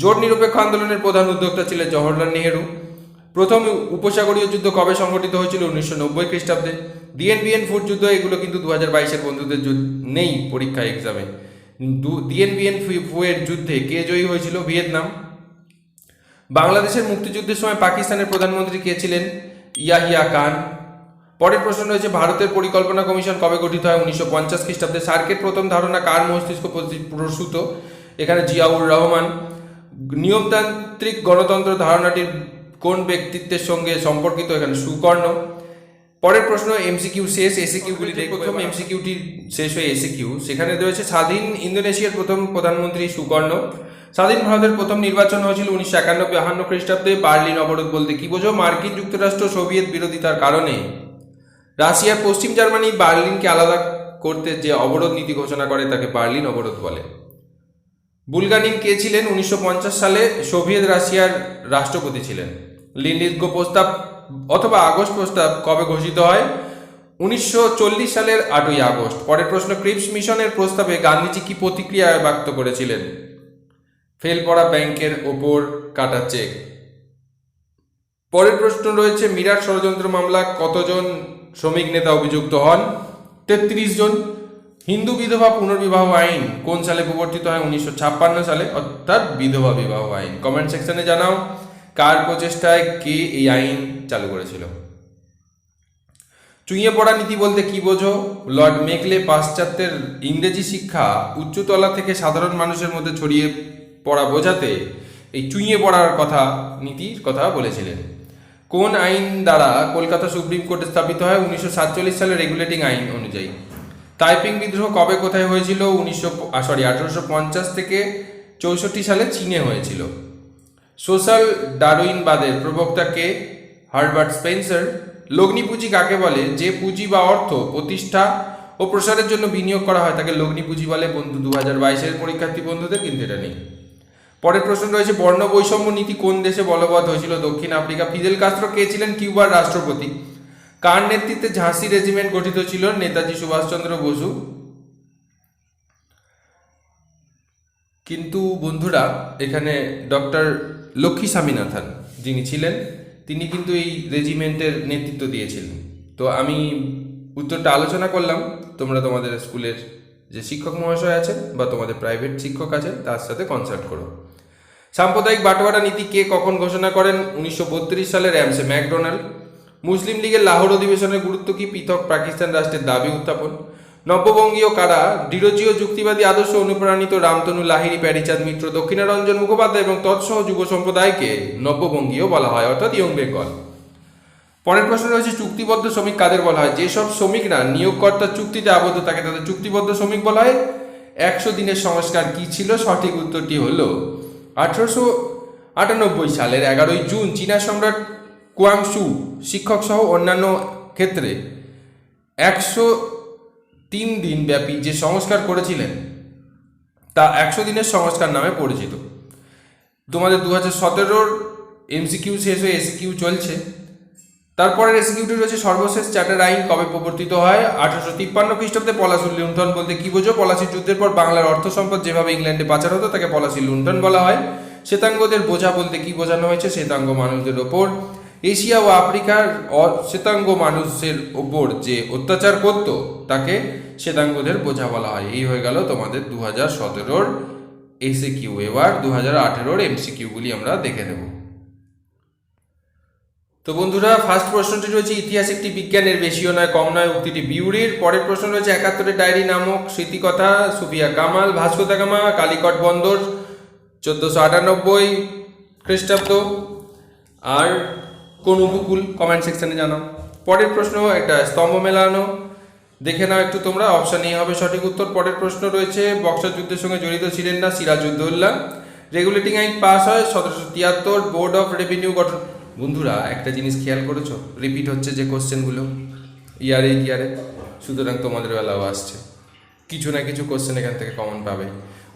S1: জোট নিরপেক্ষ আন্দোলনের প্রধান উদ্যোক্তা ছিলেন জওহরলাল নেহেরু। প্রথম উপসাগরীয় যুদ্ধ কবে সংঘটিত হয়েছিল? 1990 খ্রিস্টাব্দে। ডিএনবিএন ফুট যুদ্ধ, এগুলো কিন্তু 2022-এর বন্ধুদের নেই পরীক্ষা এক্সামে। ডিএনবিএন ফুয়ের যুদ্ধে কে জয়ী হয়েছিল? ভিয়েতনাম। বাংলাদেশের মুক্তিযুদ্ধের সময় পাকিস্তানের প্রধানমন্ত্রী কে ছিলেন? ইয়াহিয়া খান। পরের প্রশ্ন রয়েছে ভারতের পরিকল্পনা কমিশন কবে গঠিত হয়? 1950 খ্রিস্টাব্দে। সার্কের প্রথম ধারণা কার মস্তিষ্ক প্রসূত? এখানে জিয়াউর রহমান। নিয়মতান্ত্রিক গণতন্ত্র ধারণাটির কোন ব্যক্তিত্বের সঙ্গে সম্পর্কিত? এখানে সুকর্ণ। পরের প্রশ্ন এমসিকিউ শেষ, এসিকিউগুলি দেখব। প্রথম এমসিকিউটি শেষ হয়ে এসিকিউ, সেখানে রয়েছে স্বাধীন ইন্দোনেশিয়ার প্রথম প্রধানমন্ত্রী সুকর্ণ। স্বাধীন ভারতের প্রথম নির্বাচন হয়েছিল 1951-52 খ্রিস্টাব্দে। বার্লিন অবরোধ বলতে কি বোঝো? মার্কিন যুক্তরাষ্ট্র সোভিয়েত বিরোধিতার কারণে রাশিয়ার পশ্চিম জার্মানি বার্লিনকে আলাদা করতে যে অবরোধ নীতি ঘোষণা করে তাকে বার্লিন অবরোধ বলে। বুলগারিন কে ছিলেন? 1950 সালে সোভিয়েত রাশিয়ার রাষ্ট্রপতি ছিলেন। লিন্ডসগো প্রস্তাব অথবা আগস্ট প্রস্তাব কবে ঘোষিত হয়? 1940 সালের 8ই আগস্ট। পরের প্রশ্ন ক্রিপস মিশনের প্রস্তাবে গান্ধীজি কি প্রতিক্রিয়া ব্যক্ত করেছিলেন? ফেল পড়া ব্যাংকের ওপর কাটা চেক। পরের প্রশ্ন রয়েছে মিরাট ষড়যন্ত্র মামলা কতজন শ্রমিক নেতা অভিযুক্ত হন? 33 জন। হিন্দু বিধবা পুনর্বিবাহ আইন কোন সালে প্রবর্তিত হয়? 1956 সালে, অর্থাৎ বিধবা বিবাহ আইন। কমেন্ট সেকশনে জানাও কার প্রচেষ্টায় কে এই আইন চালু করেছিল। চুইয়ে পড়া নীতি বলতে কি বোঝো? লর্ড মেকলে পাশ্চাত্যের ইংরেজি শিক্ষা উচ্চতলা থেকে সাধারণ মানুষের মধ্যে ছড়িয়ে পড়া বোঝাতে এই চুইয়ে পড়ার কথা নীতির কথা বলেছিলেন। কোন আইন দ্বারা কলকাতা সুপ্রিম কোর্টে স্থাপিত হয়? 1947 সালের রেগুলেটিং আইন অনুযায়ী। তাইপিং বিদ্রোহ কবে কোথায় হয়েছিল? 1850 থেকে 64 সালে চীনে হয়েছিল। সোশ্যাল ডারউইনবাদের প্রবক্তা কে? Herbert Spencer. লগ্নি পুঁজি কাকে বলে? যে পুঁজি বা অর্থ প্রতিষ্ঠা ও প্রসারের জন্য বিনিয়োগ করা হয় তাকে লগ্নি পুঁজি বলে। বন্ধু 2022-এর পরীক্ষার্থী বন্ধুদের কিন্তু এটা নেই। পরের প্রশ্ন রয়েছে, বর্ণ বৈষম্য নীতি কোন দেশে বলবৎ হয়েছিল? দক্ষিণ আফ্রিকা। ফিদেল কাস্ত্রো কে ছিলেন কিউবার রাষ্ট্রপতি? কার নেতৃত্বে ঝাঁসি রেজিমেন্ট গঠিত ছিল? নেতাজি সুভাষচন্দ্র বসু। কিন্তু বন্ধুরা এখানে ডক্টর লক্ষ্মী স্বামীনাথন যিনি ছিলেন তিনি কিন্তু এই রেজিমেন্টের নেতৃত্ব দিয়েছিলেন। তো আমি উত্তরটা আলোচনা করলাম, তোমরা তোমাদের স্কুলের যে শিক্ষক মহাশয় আছেন বা তোমাদের প্রাইভেট শিক্ষক আছেন তার সাথে কনসাল্ট করো। সাম্প্রদায়িক বাটোয়ারা নীতি কে কখন ঘোষণা করেন? 1932 সালে র্যামসে ম্যাকডোনাল্ড। মুসলিম লীগের লাহোর অধিবেশনের গুরুত্ব কি? পৃথক পাকিস্তান রাষ্ট্রের দাবি উত্থাপন। নব্যবঙ্গীয় কারা? দৃঢ়জীয় যুক্তিবাদী আদর্শ অনুপ্রাণিত রামতনু লাহিড়ী, প্যারীচাঁদ মিত্র, দক্ষিণারঞ্জন মুখোপাধ্যায় এবং তৎসহ যুব সম্প্রদায়কে নব্যবঙ্গীয় বলা হয়, অর্থাৎ ইয়ং বেঙ্গল। পরের প্রশ্ন রয়েছে, চুক্তিবদ্ধ শ্রমিক কাদের বলা হয়? যেসব শ্রমিকরা নিয়োগকর্তার চুক্তিতে আবদ্ধ থাকে তাদের চুক্তিবদ্ধ শ্রমিক বলা হয়। 100 দিনের সংস্কার কি ছিল? সঠিক উত্তরটি হলো 1898 সালের 11 জুন চীনা সম্রাট কুয়াংশু শিক্ষক সহ অন্যান্য ক্ষেত্রে 103 দিন ব্যাপী যে সংস্কার করেছিলেন তা 100 দিনের সংস্কার নামে পরিচিত। তোমাদের 2017-র এমসিকিউ শেষ হয়ে এসিকিউ চলছে। তারপরের এসিকিউটি রয়েছে, সর্বশেষ চার্টার আইন কবে প্রবর্তিত হয়? 1853 খ্রিস্টাব্দে। পলাশি লুণ্ঠন বলতে কি বোঝো? পলাশির যুদ্ধের পর বাংলার অর্থ সম্পদ যেভাবে ইংল্যান্ডে পাচার হতো তাকে পলাশি লুণ্ঠন বলা হয়। শ্বেতাঙ্গদের বোঝা বলতে কি বোঝানো হয়েছে? শ্বেতাঙ্গ মানুষদের ওপর এশিয়া ও আফ্রিকার শ্বেতাঙ্গ মানুষের ওপর যে অত্যাচার করত তাকে শ্বেতাঙ্গদের বোঝা বলা হয়। এই হয়ে গেল তোমাদের 2017-র এসিকিউ। এবার 2018-র এমসিকিউগুলি আমরা দেখে নেব। তো বন্ধুরা, ফার্স্ট প্রশ্নটি রয়েছে, ইতিহাস একটি বিজ্ঞানের বেশিও নয় কম নয় উক্তিটি বিউরির। পরের প্রশ্ন রয়েছে, 71-এর ডায়েরি নামক স্মৃতিকথা Sufia Kamal. Vasco da Gama Calicut বন্দর 1498 খ্রিস্টাব্দ। আর কোন উপকূল? কমেন্ট সেকশনে জানাও। পরের প্রশ্ন, একটা স্তম্ভ মেলানো দেখে নাও একটু তোমরা, অপশন এ হবে সঠিক উত্তর। পরের প্রশ্ন রয়েছে, বক্সার যুদ্ধের সঙ্গে জড়িত ছিলেন না সিরাজউদ্দৌলা। রেগুলেটিং আইন পাস হয় 1773। বোর্ড অফ রেভিনিউ গঠন। বন্ধুরা একটা জিনিস খেয়াল করেছো, রিপিট হচ্ছে যে কোশ্চেনগুলো ইয়ারে, সুতরাং তোমাদের বেলাও আসছে, কিছু না কিছু কোশ্চেন এখান থেকে কমন পাবে।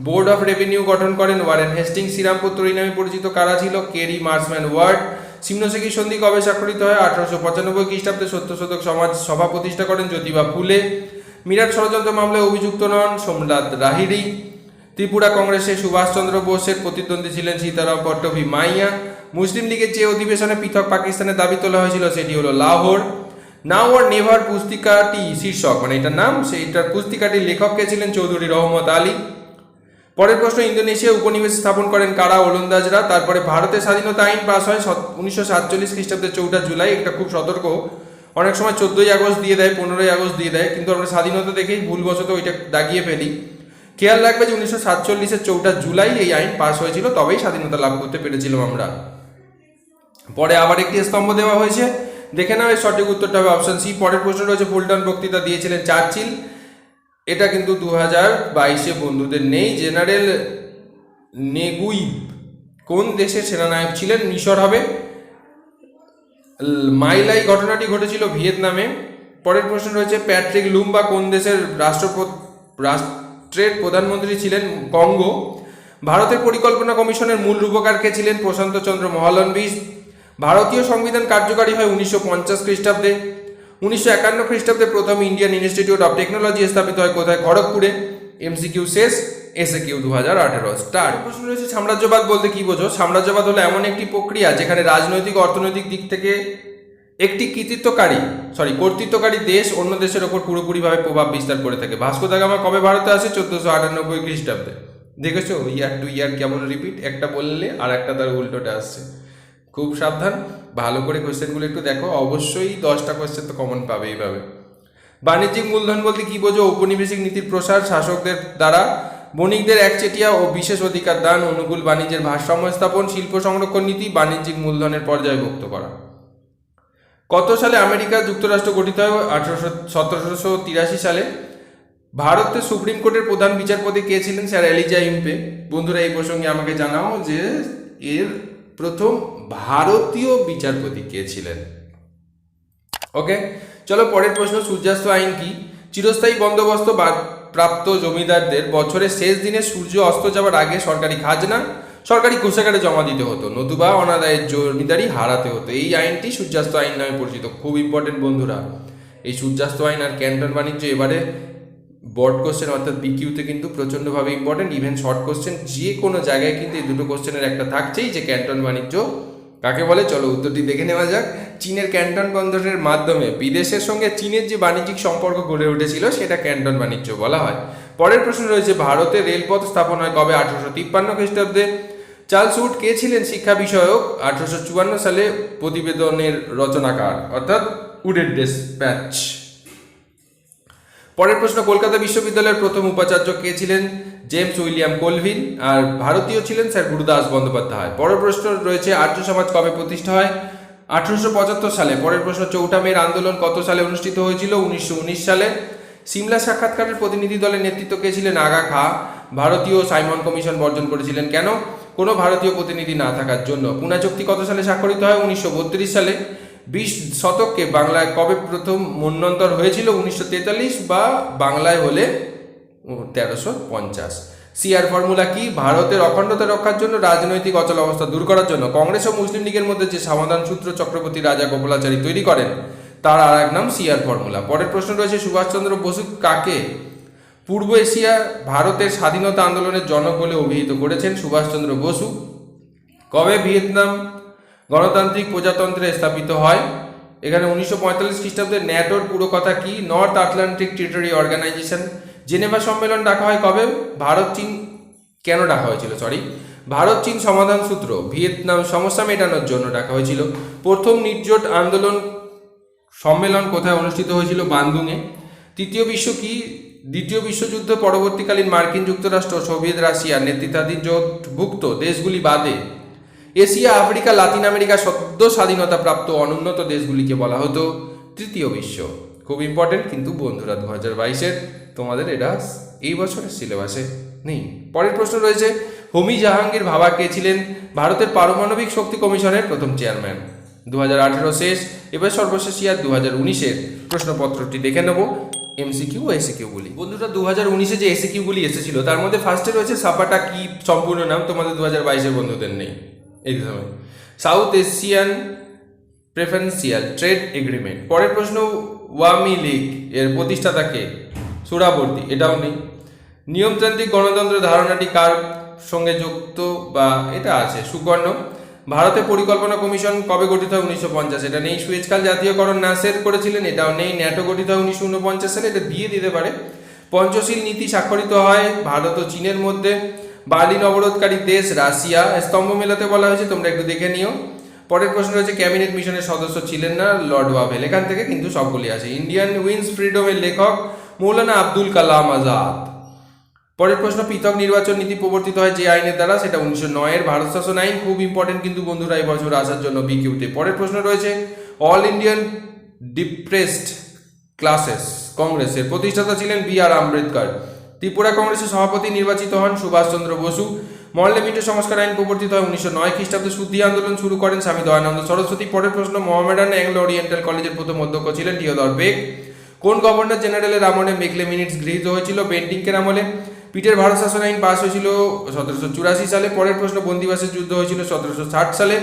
S1: বোর্ড অফ রেভিনিউ গঠন করেন ওয়ারেন হেস্টিংস। শ্রীরামপুর ত্রয়ী নামে পরিচিত কারা ছিল? Kerry, Marshman, word. সিমনোসেকি সন্ধি কবে স্বাক্ষরিত হয়? 1895 খ্রিস্টাব্দে। সত্যশোধক সমাজ সভা প্রতিষ্ঠা করেন জ্যোতিবা ফুলে। মিরাট ষড়যন্ত্র মামলায় অভিযুক্ত নন সোমনাথ লাহিড়ী। ত্রিপুরা কংগ্রেসে সুভাষচন্দ্র বোসের প্রতিদ্বন্দ্বী ছিলেন সীতারাম পট্টভি মাইয়া। মুসলিম লীগের যে অধিবেশনে পৃথক পাকিস্তানের দাবি তোলা হয়েছিল সেটি হলো লাহোর। নাও আর নেভার পুস্তিকাটি শীর্ষক, মানে এটার নাম, সেইটার পুস্তিকাটির লেখক কে ছিলেন? চৌধুরী রহমত আলী। পরের প্রশ্ন, ইন্দোনেশিয়া উপনিবেশ স্থাপন করেন কারা? ওলন্দাজরা। তারপরে ভারতের স্বাধীনতা আইন পাস হয় 1947 খ্রিস্টাব্দের 4 জুলাই। এটা খুব সতর্ক, অনেক সময় 14ই আগস্ট দিয়ে দেয়, 15ই আগস্ট দিয়ে দেয়, কিন্তু আমরা স্বাধীনতা দেখেই ভুলবশত ওইটা দাগিয়ে ফেলি। খেয়াল রাখবে যে 1947-এর 4 জুলাই এই আইন পাস হয়েছিল, তবেই স্বাধীনতা লাভ করতে পেরেছিলাম আমরা। পরে আবার একটি স্তম্ভ দেওয়া হয়েছে, দেখে নাও এর সঠিক উত্তরটা হবে অপশন সি। পরের প্রশ্ন রয়েছে, ফুলটন বক্তৃতা দিয়েছিলেন চার্চিল। এটা কিন্তু 2022-এ বন্ধুদের নেই। জেনারেল নেগুইব কোন দেশের সেনানায়ক ছিলেন? মিশর হবে। মাইলাই ঘটনাটি ঘটেছিল ভিয়েতনামে। পরের প্রশ্ন রয়েছে, প্যাট্রিক লুম্বা কোন দেশের রাষ্ট্রের প্রধানমন্ত্রী ছিলেন? কঙ্গো। ভারতের পরিকল্পনা কমিশনের মূল রূপকার কে ছিলেন? প্রশান্ত চন্দ্র মহালনবিশ। ভারতীয় সংবিধান কার্যকারী হয় 1950 খ্রিস্টাব্দে। 1951 খ্রিস্টাব্দে প্রথম ইন্ডিয়ান ইনস্টিটিউট অফ টেকনোলজি স্থাপিত হয় কোথায়? খড়গপুরে। এমসিকিউ শেষ, এসএকিউ 2018 স্টার্ট। প্রশ্ন রয়েছে, সাম্রাজ্যবাদ বলতে কি বোঝো? সাম্রাজ্যবাদ হলো এমন একটি প্রক্রিয়া যেখানে রাজনৈতিক অর্থনৈতিক দিক থেকে একটি কর্তৃত্বকারী দেশ অন্য দেশের ওপর পুরোপুরিভাবে প্রভাব বিস্তার করে থাকে। ভাস্কো দা গামা কবে ভারতে আসে? 1498 খ্রিস্টাব্দে। দেখেছো ইয়ার টু ইয়ার কেমন রিপিট, একটা বললে আর একটা তার উল্টোটা আসছে। খুব সাবধান, ভালো করে কোয়েশ্চেনগুলো একটু দেখো, অবশ্যই 10টা কোয়েশ্চেন তো কমন পাবে এইভাবে। বাণিজ্যিক মূলধন বলতে কি বোঝো? ঔপনিবেশিক নীতির প্রসার, শাসকদের দ্বারা বণিকদের একচেটিয়া ও বিশেষ অধিকার দান, অনুকূল বাণিজ্যের ভারসাম্য স্থাপন, শিল্প সংরক্ষণ নীতি, বাণিজ্যিক মূলধনের পর্যায়ভুক্ত করা। কত সালে আমেরিকা যুক্তরাষ্ট্র গঠিত হয়? 1783 সালে। ভারতের সুপ্রিম কোর্টের প্রধান বিচারপতি কে ছিলেন? Sir Eliza Impey. বন্ধুরা এই প্রসঙ্গে আমাকে জানাও যে এর প্রথম ভারতীয় বিচারপতি কে ছিলেন। ওকে, চলো পরের প্রশ্ন। সূর্যাস্ত আইন কি? চিরস্থায়ী বন্দোবস্ত বা প্রাপ্ত জমিদারদের বছরের শেষ দিনে সূর্য অস্ত যাওয়ার আগে সরকারি খাজনা সরকারি কোষাগারে জমা দিতে হতো, নতুবা অনাদায়ের জমিদারি হারাতে হতো। এই আইনটি সূর্যাস্ত আইন নামে পরিচিত। খুব ইম্পর্টেন্ট বন্ধুরা, এই সূর্যাস্ত আইন আর ক্যান্টন বাণিজ্য এবারে বড় কোশ্চেন অর্থাৎ বিকিউতে কিন্তু প্রচণ্ডভাবে ইম্পর্টেন্ট। ইভেন শর্ট কোশ্চেন যে কোনো জায়গায় কিন্তু এই দুটো কোশ্চেনের একটা থাকছেই, যে ক্যান্টন বাণিজ্য কাকে বলে। চলো উত্তরটি দেখে নেওয়া যাক। চীনের ক্যান্টন বন্দরের মাধ্যমে বিদেশের সঙ্গে চীনের যে বাণিজ্যিক সম্পর্ক গড়ে উঠেছিল সেটা ক্যান্টন বাণিজ্য বলা হয়। পরের প্রশ্ন রয়েছে, ভারতে রেলপথ স্থাপন হয় কবে? 1853 খ্রিস্টাব্দে। চার্লস উড কে ছিলেন শিক্ষা বিষয়ক? 1854 সালে প্রতিবেদনের রচনাকার, অর্থাৎ উডের ডেসপ্যাচ। পরের প্রশ্ন, কলকাতা বিশ্ববিদ্যালয়ের প্রথম উপাচার্য কে ছিলেন? James William Colvin. আর ভারতীয় ছিলেন স্যার গুরুদাস বন্দ্যোপাধ্যায়। পরের প্রশ্ন রয়েছে, আর্য সমাজ কবে প্রতিষ্ঠা হয়? 1875 সালে। পরের প্রশ্ন, চৌঠা মের আন্দোলন কত সালে অনুষ্ঠিত হয়েছিল? 1919 সালে। সিমলা সাক্ষাৎকারের প্রতিনিধি দলের নেতৃত্ব কে ছিলেন? আগা খা। ভারতীয় সাইমন কমিশন বর্জন করেছিলেন কেন? কোনো ভারতীয় প্রতিনিধি না থাকার জন্য। পুনা চুক্তি কত সালে স্বাক্ষরিত হয়? 1932 সালে। 20 শতকে বাংলায় কবে প্রথম মন্বন্তর হয়েছিল? 1943, বা বাংলায় হলে 1350। সিআর ফর্মুলা কি? ভারতের অখণ্ডতা রক্ষার জন্য, রাজনৈতিক অচল অবস্থা দূর করার জন্য। কংগ্রেস ও মুসলিম লীগের মধ্যে যে সমাধান সূত্র চক্রবর্তী রাজা গোপালাচারী তৈরি করেন তার আর এক নাম সিআর ফর্মুলা। পরের প্রশ্ন রয়েছে, সুভাষচন্দ্র বসু কাকে পূর্ব এশিয়া ভারতের স্বাধীনতা আন্দোলনের জনক বলে অভিহিত করেছেন? সুভাষচন্দ্র বসু। কবে ভিয়েতনাম গণতান্ত্রিক প্রজাতন্ত্রে স্থাপিত হয়? এখানে 1945 খ্রিস্টাব্দে। ন্যাটোর পুরো কথা কি? North Atlantic treaty organization. Geneva সম্মেলন ডাকা হয় কবে? ভারত চীন কেন ডাকা হয়েছিল? ভারত চীন সমাধান সূত্র ভিয়েতনাম সমস্যা মেটানোর জন্য ডাকা হয়েছিল। প্রথম নির্জোট আন্দোলন সম্মেলন কোথায় অনুষ্ঠিত হয়েছিল? বান্দুংয়ে। তৃতীয় বিশ্ব কি? দ্বিতীয় বিশ্বযুদ্ধ পরবর্তীকালীন মার্কিন যুক্তরাষ্ট্র, সোভিয়েত রাশিয়ার নেতৃত্বাধীন জোটভুক্ত দেশগুলি বাদে এশিয়া, আফ্রিকা, লাতিন আমেরিকা সদ্য স্বাধীনতা প্রাপ্ত অনুন্নত দেশগুলিকে বলা হতো তৃতীয় বিশ্ব। খুব ইম্পর্টেন্ট কিন্তু বন্ধুরা, 2022-এর তোমাদের এটা এই বছরের সিলেবাসে নেই। পরের প্রশ্ন রয়েছে, হোমি জাহাঙ্গীর ভাবা কে ছিলেন ভারতের পারমাণবিক শক্তি কমিশনের প্রথম চেয়ারম্যান? 2018 শেষ। এবার সর্বশেষ ইয়ার 2019-এর প্রশ্নপত্রটি দেখে নেব, এমসিকিউ ও এসিকিউগুলি। বন্ধুরা 2019-এ যে এসিকিউগুলি এসেছিল তার মধ্যে ফার্স্টে রয়েছে সাপাটা কি সম্পূর্ণ নাম, তোমাদের 2022-এর বন্ধুদের নেই এই সময়। South Asian preferential trade agreement. পরের প্রশ্ন, ওয়ামি লীগ এর প্রতিষ্ঠাতা কে? সুরাবর্তী, এটাও নেই। নিয়মতান্ত্রিক গণতন্ত্র ধারণাটি কার সঙ্গে যুক্ত, বা এটা আছে সুকর্ণ। ভারতে পরিকল্পনা কমিশন কবে গঠিত হয়? 1950, এটা নেই। সুয়েজকাল জাতীয়করণ নাসের করেছিলেন, এটাও নেই। ন্যাটো গঠিত হয় 1949 সালে, এটা দিয়ে দিতে পারে। পঞ্চশীল নীতি স্বাক্ষরিত হয় ভারত ও চীনের মধ্যে। বার্লিন অবরোধকারী দেশ রাশিয়া। স্তম্ভ মেলাতে বলা হয়েছে, তোমরা একটু দেখে নিও। পরের প্রশ্ন রয়েছে, ক্যাবিনেট মিশনের সদস্য ছিলেন না লর্ড ওয়াভেল। এখান থেকে কিন্তু সবগুলি আছে। ইন্ডিয়ান উইন্স ফ্রিডমের লেখক মৌলানা আব্দুল কালাম আজাদ। পরের প্রশ্ন, পৃথক নির্বাচন নীতি প্রবর্তিত হয় যে আইনের দ্বারা? সেটা 1909-এর ভারত শাসন আইন। খুব ইম্পর্টেন্ট কিন্তু বন্ধুরা এই বছর আসার জন্য বিকিউতে। পরের প্রশ্ন রয়েছে, অল ইন্ডিয়ান ডিপ্রেসড ক্লাসেস কংগ্রেসের প্রতিষ্ঠাতা ছিলেন বি.আর. আম্বেদকর। ত্রিপুরা কংগ্রেসের সভাপতি নির্বাচিত হন সুভাষচন্দ্র বসু। মল লিমিট সংস্কার আইন প্রবর্তিত হয় 1909 খ্রিস্টাব্দে। শুদ্ধি আন্দোলন শুরু করেন স্বামী দয়ানন্দ সরস্বতী। পরের প্রশ্ন, মোহামেডান অ্যাংলো ওরিয়েন্টাল কলেজের প্রথম অধ্যক্ষ ছিলেন থিওডর বেক। কোন গভর্নর জেনারেলের আমলে মেকলে মিনিটস গৃহীত হয়েছিল? বেন্টিংকের আমলে। পিটের ভারত শাসন আইন পাস হয়েছিল 1784 সালে। পরের প্রশ্ন, বন্দিবাসের যুদ্ধ হয়েছিল 1760 সালে।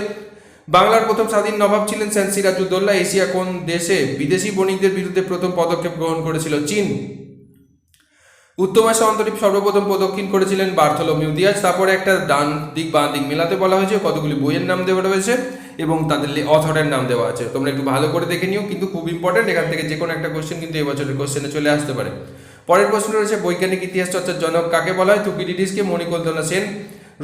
S1: বাংলার প্রথম স্বাধীন নবাব ছিলেন সেন সিরাজউদ্দৌলা। এশিয়া কোন দেশে বিদেশি বণিকদের বিরুদ্ধে প্রথম পদক্ষেপ গ্রহণ করেছিল? চীন। উত্তম মাসে অন্তরীপ সর্বপ্রথম প্রদক্ষিণ করেছিলেন বার্থোলোমিউ দিয়াজ। তারপরে একটা ডান দিক বাঁ দিক মেলাতে বলা হয়েছে, কতগুলি বইয়ের নাম দেওয়া রয়েছে এবং তাদের অথরের নাম দেওয়া আছে। তোমরা একটু ভালো করে দেখে নিও, কিন্তু খুব ইম্পর্টেন্ট। এখান থেকে যে কোনো একটা কোশ্চেন কিন্তু এবছরের কোশ্চেনে চলে আসতে পারে। পরের প্রশ্ন রয়েছে, বৈজ্ঞানিক ইতিহাস চর্চার জনক কাকে বলা হয়? থুকিডিডিসকে। মণিকল্পনা সেন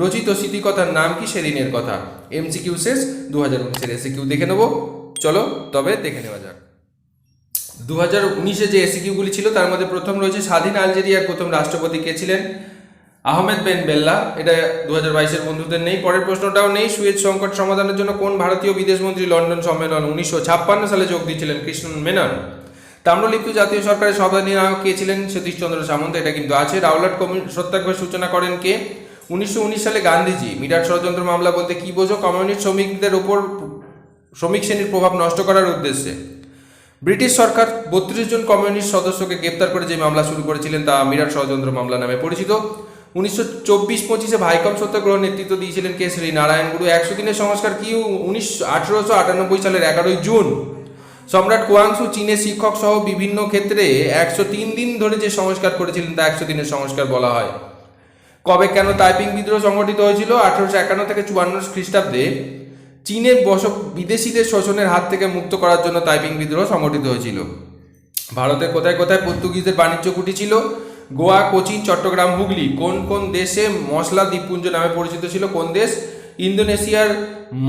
S1: রচিত স্মৃতিকথার নাম কি? সেরিনের কথা। এমসিকিউ শেষ। 2019-এর এসিকিউ দেখে নেবো। চলো তবে দেখে নেওয়া যাক। 2019-এ যে এসিকিউগুলি ছিল তার মধ্যে প্রথম রয়েছে, স্বাধীন আলজেরিয়ার প্রথম রাষ্ট্রপতি কে ছিলেন? আহমেদ বেন বেল্লা। এটা 2022-এর বন্ধুদের নেই। পরের প্রশ্নটাও নেই। সুয়েজ সংকট সমাধানের জন্য কোন ভারতীয় বিদেশমন্ত্রী লন্ডন সম্মেলন 1956 সালে যোগ দিয়েছিলেন? কৃষ্ণ মেনন। তাম্রলিপ্ত জাতীয় সরকারের সভাধিনায়ক কে ছিলেন? সতীশচন্দ্র সামন্ত, এটা কিন্তু আছে। রাওলাট সত্যাগ্রহ সূচনা করেন কে? 1919 সালে গান্ধীজি। মিরাট ষড়যন্ত্র মামলা বলতে কি বোঝো? কমিউনিস্ট শ্রমিকদের ওপর শ্রমিক শ্রেণীর প্রভাব নষ্ট করার উদ্দেশ্যে ব্রিটিশ সরকার 32 জন কমিউনিস্ট সদস্যকে গ্রেপ্তার করে যে মামলা শুরু করেছিলেন তা মিরাট ষড়যন্ত্র মামলা নামে পরিচিত। 1924-25 ভাইকম সত্যাগ্রহ নেতৃত্ব দিয়েছিলেন কে? শ্রী নারায়ণ গুরু। 100 দিনের সংস্কার কি? 1898 সালের 11 জুন। সম্রাট কুয়াংশু চীনের শিক্ষক সহ বিভিন্ন ক্ষেত্রে 103 দিন ধরে যে সংস্কার করেছিলেন তা 100 দিনের সংস্কার বলা হয়। কবে কেন তাইপিং বিদ্রোহ সংগঠিত হয়েছিল? 1851 থেকে 54 খ্রিস্টাব্দে চীনে বিদেশিদের শোষণের হাত থেকে মুক্ত করার জন্য তাইপিং বিদ্রোহ সংগঠিত হয়েছিল। ভারতের কোথায় কোথায় পর্তুগিজদের বাণিজ্য কুটি ছিল? গোয়া, কোচিন, চট্টগ্রাম, হুগলি। কোন কোন দেশে মশলা দ্বীপপুঞ্জ নামে পরিচিত ছিল? কোন দেশ? ইন্দোনেশিয়ার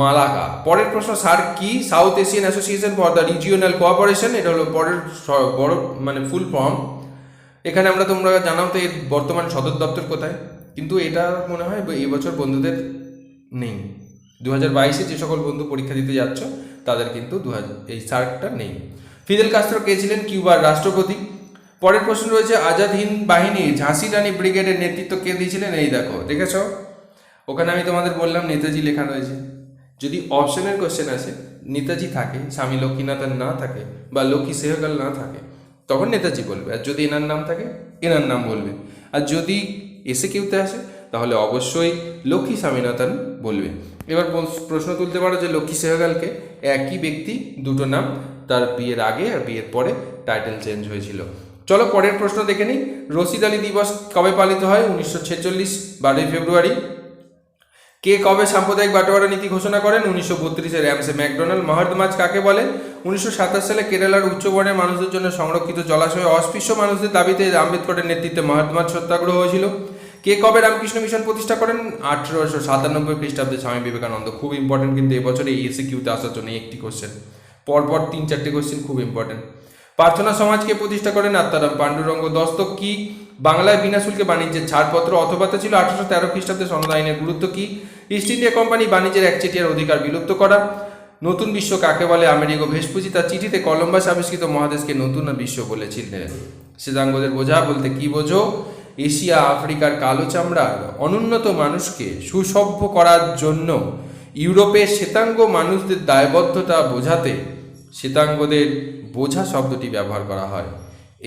S1: মালাকা। পরের প্রশ্ন, সার্ক কি? South Asian association for the regional cooperation. এটা হলো পরের বড় ফুল ফর্ম। এখানে তোমরা জানাও তো এর বর্তমান সদর দপ্তর কোথায়? কিন্তু এটা মনে হয় এবছর বন্ধুদের নেই। 2022-এ যে সকল বন্ধু পরীক্ষা দিতে যাচ্ছ তাদের কিন্তু এই সার্কটা নেই। ফিদেল কাস্ত্রো কে ছিলেন? কিউবার রাষ্ট্রপতি। পরের প্রশ্ন রয়েছে, আজাদ হিন্দ বাহিনীর ঝাঁসি রানী ব্রিগেডের নেতৃত্ব কে দিয়েছিলেন? এই দেখো, দেখেছ ওখানে আমি তোমাদের বললাম নেতাজি লেখা রয়েছে। যদি অপশনের কোশ্চেন আসে, নেতাজি থাকে, স্বামী লক্ষ্মীনাথন না থাকে বা লক্ষ্মী সেহগাল না থাকে, তখন নেতাজি বলবে। আর যদি এনার নাম থাকে, এনার নাম বলবে। আর যদি এসে কেউতে আসে, তাহলে অবশ্যই লক্ষ্মী স্বামীনাথন বলবে। এবার প্রশ্ন তুলতে পারো যে লক্ষ্মী সেহগালকে একই ব্যক্তি, দুটো নাম, তার বিয়ের আগে আর বিয়ের পরে টাইটেল চেঞ্জ হয়েছিল। চলো পরের প্রশ্ন দেখে নিই। রশিদ আলী দিবস কবে পালিত হয়? 1946, 12 ফেব্রুয়ারি। কে কবে সাম্প্রদায়িক বাটোয়ারা নীতি ঘোষণা করেন? 1932-এ র্যামসে ম্যাকডোনাল্ড। মহর্দ মাছ কাকে বলে? 1927 সালে কেরালার উচ্চবর্ণের মানুষদের জন্য সংরক্ষিত জলাশয়ে অস্পৃশ্য মানুষদের দাবিতে আম্বেদকরের নেতৃত্বে মহর্দ মাছ সত্যাগ্রহ হয়েছিল। কে কবে রামকৃষ্ণ মিশন প্রতিষ্ঠা করেন? 1897 খ্রিস্টাব্দে স্বামী বিবেকানন্দ। খুব ইম্পর্টেন্ট কিন্তু এবছরে এসিকিউতে আসার জন্য একটি কোশ্চেন, পরপর 3-4টে কোশ্চেন খুব ইম্পর্টেন্ট। প্রার্থনা সমাজকে প্রতিষ্ঠা করেন? আত্মারাম পাণ্ডুরঙ্গ। দস্তক কি? বাংলায় বিনা শুল্কে বাণিজ্যের ছাড়পত্র অথবা ছিল 1813 খ্রিস্টাব্দে সনদ আইনের গুরুত্ব কি? ইস্ট ইন্ডিয়া কোম্পানি বাণিজ্যের একচেটিয়ার অধিকার বিলুপ্ত করা। নতুন বিশ্ব কাকে বলে? আমেরিগো ভেসপুজি তার চিঠিতে কলম্বাস আবিষ্কৃত মহাদেশকে নতুন বিশ্ব বলেছিলেন। শ্বেতাঙ্গদের বোঝা বলতে কি বোঝো? এশিয়া আফ্রিকার কালো চামড়ার অনুন্নত মানুষকে সুসভ্য করার জন্য ইউরোপের শ্বেতাঙ্গ মানুষদের দায়বদ্ধতা বোঝাতে শ্বেতাঙ্গদের বোঝা শব্দটি ব্যবহার করা হয়।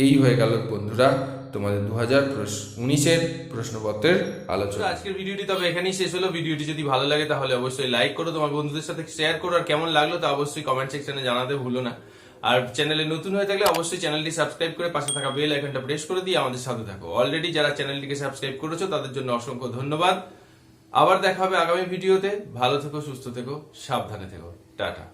S1: এই হয়ে গেল বন্ধুরা তোমাদের 2019-এর প্রশ্নপত্রের আলোচনা। আজকের ভিডিওটি তবে এখানেই শেষ হলো। ভিডিওটি যদি ভালো লাগে তাহলে অবশ্যই লাইক করো, তোমার বন্ধুদের সাথে শেয়ার করো, আর কেমন লাগলো তা অবশ্যই কমেন্ট সেকশনে জানাতে ভুলো না। আর চ্যানেলে নতুন হয়ে থাকলে অবশ্যই চ্যানেলটি সাবস্ক্রাইব করে পাশে থাকা বেল আইকনটা প্রেস করে দিয়ে আমাদের সাথে থাকো। অলরেডি যারা চ্যানেলটিকে সাবস্ক্রাইব করেছো তাদের জন্য অসংখ্য ধন্যবাদ। আবার দেখা হবে আগামী ভিডিওতে। ভালো থেকো, সুস্থ থেকো, সাবধানে থেকো। টাটা।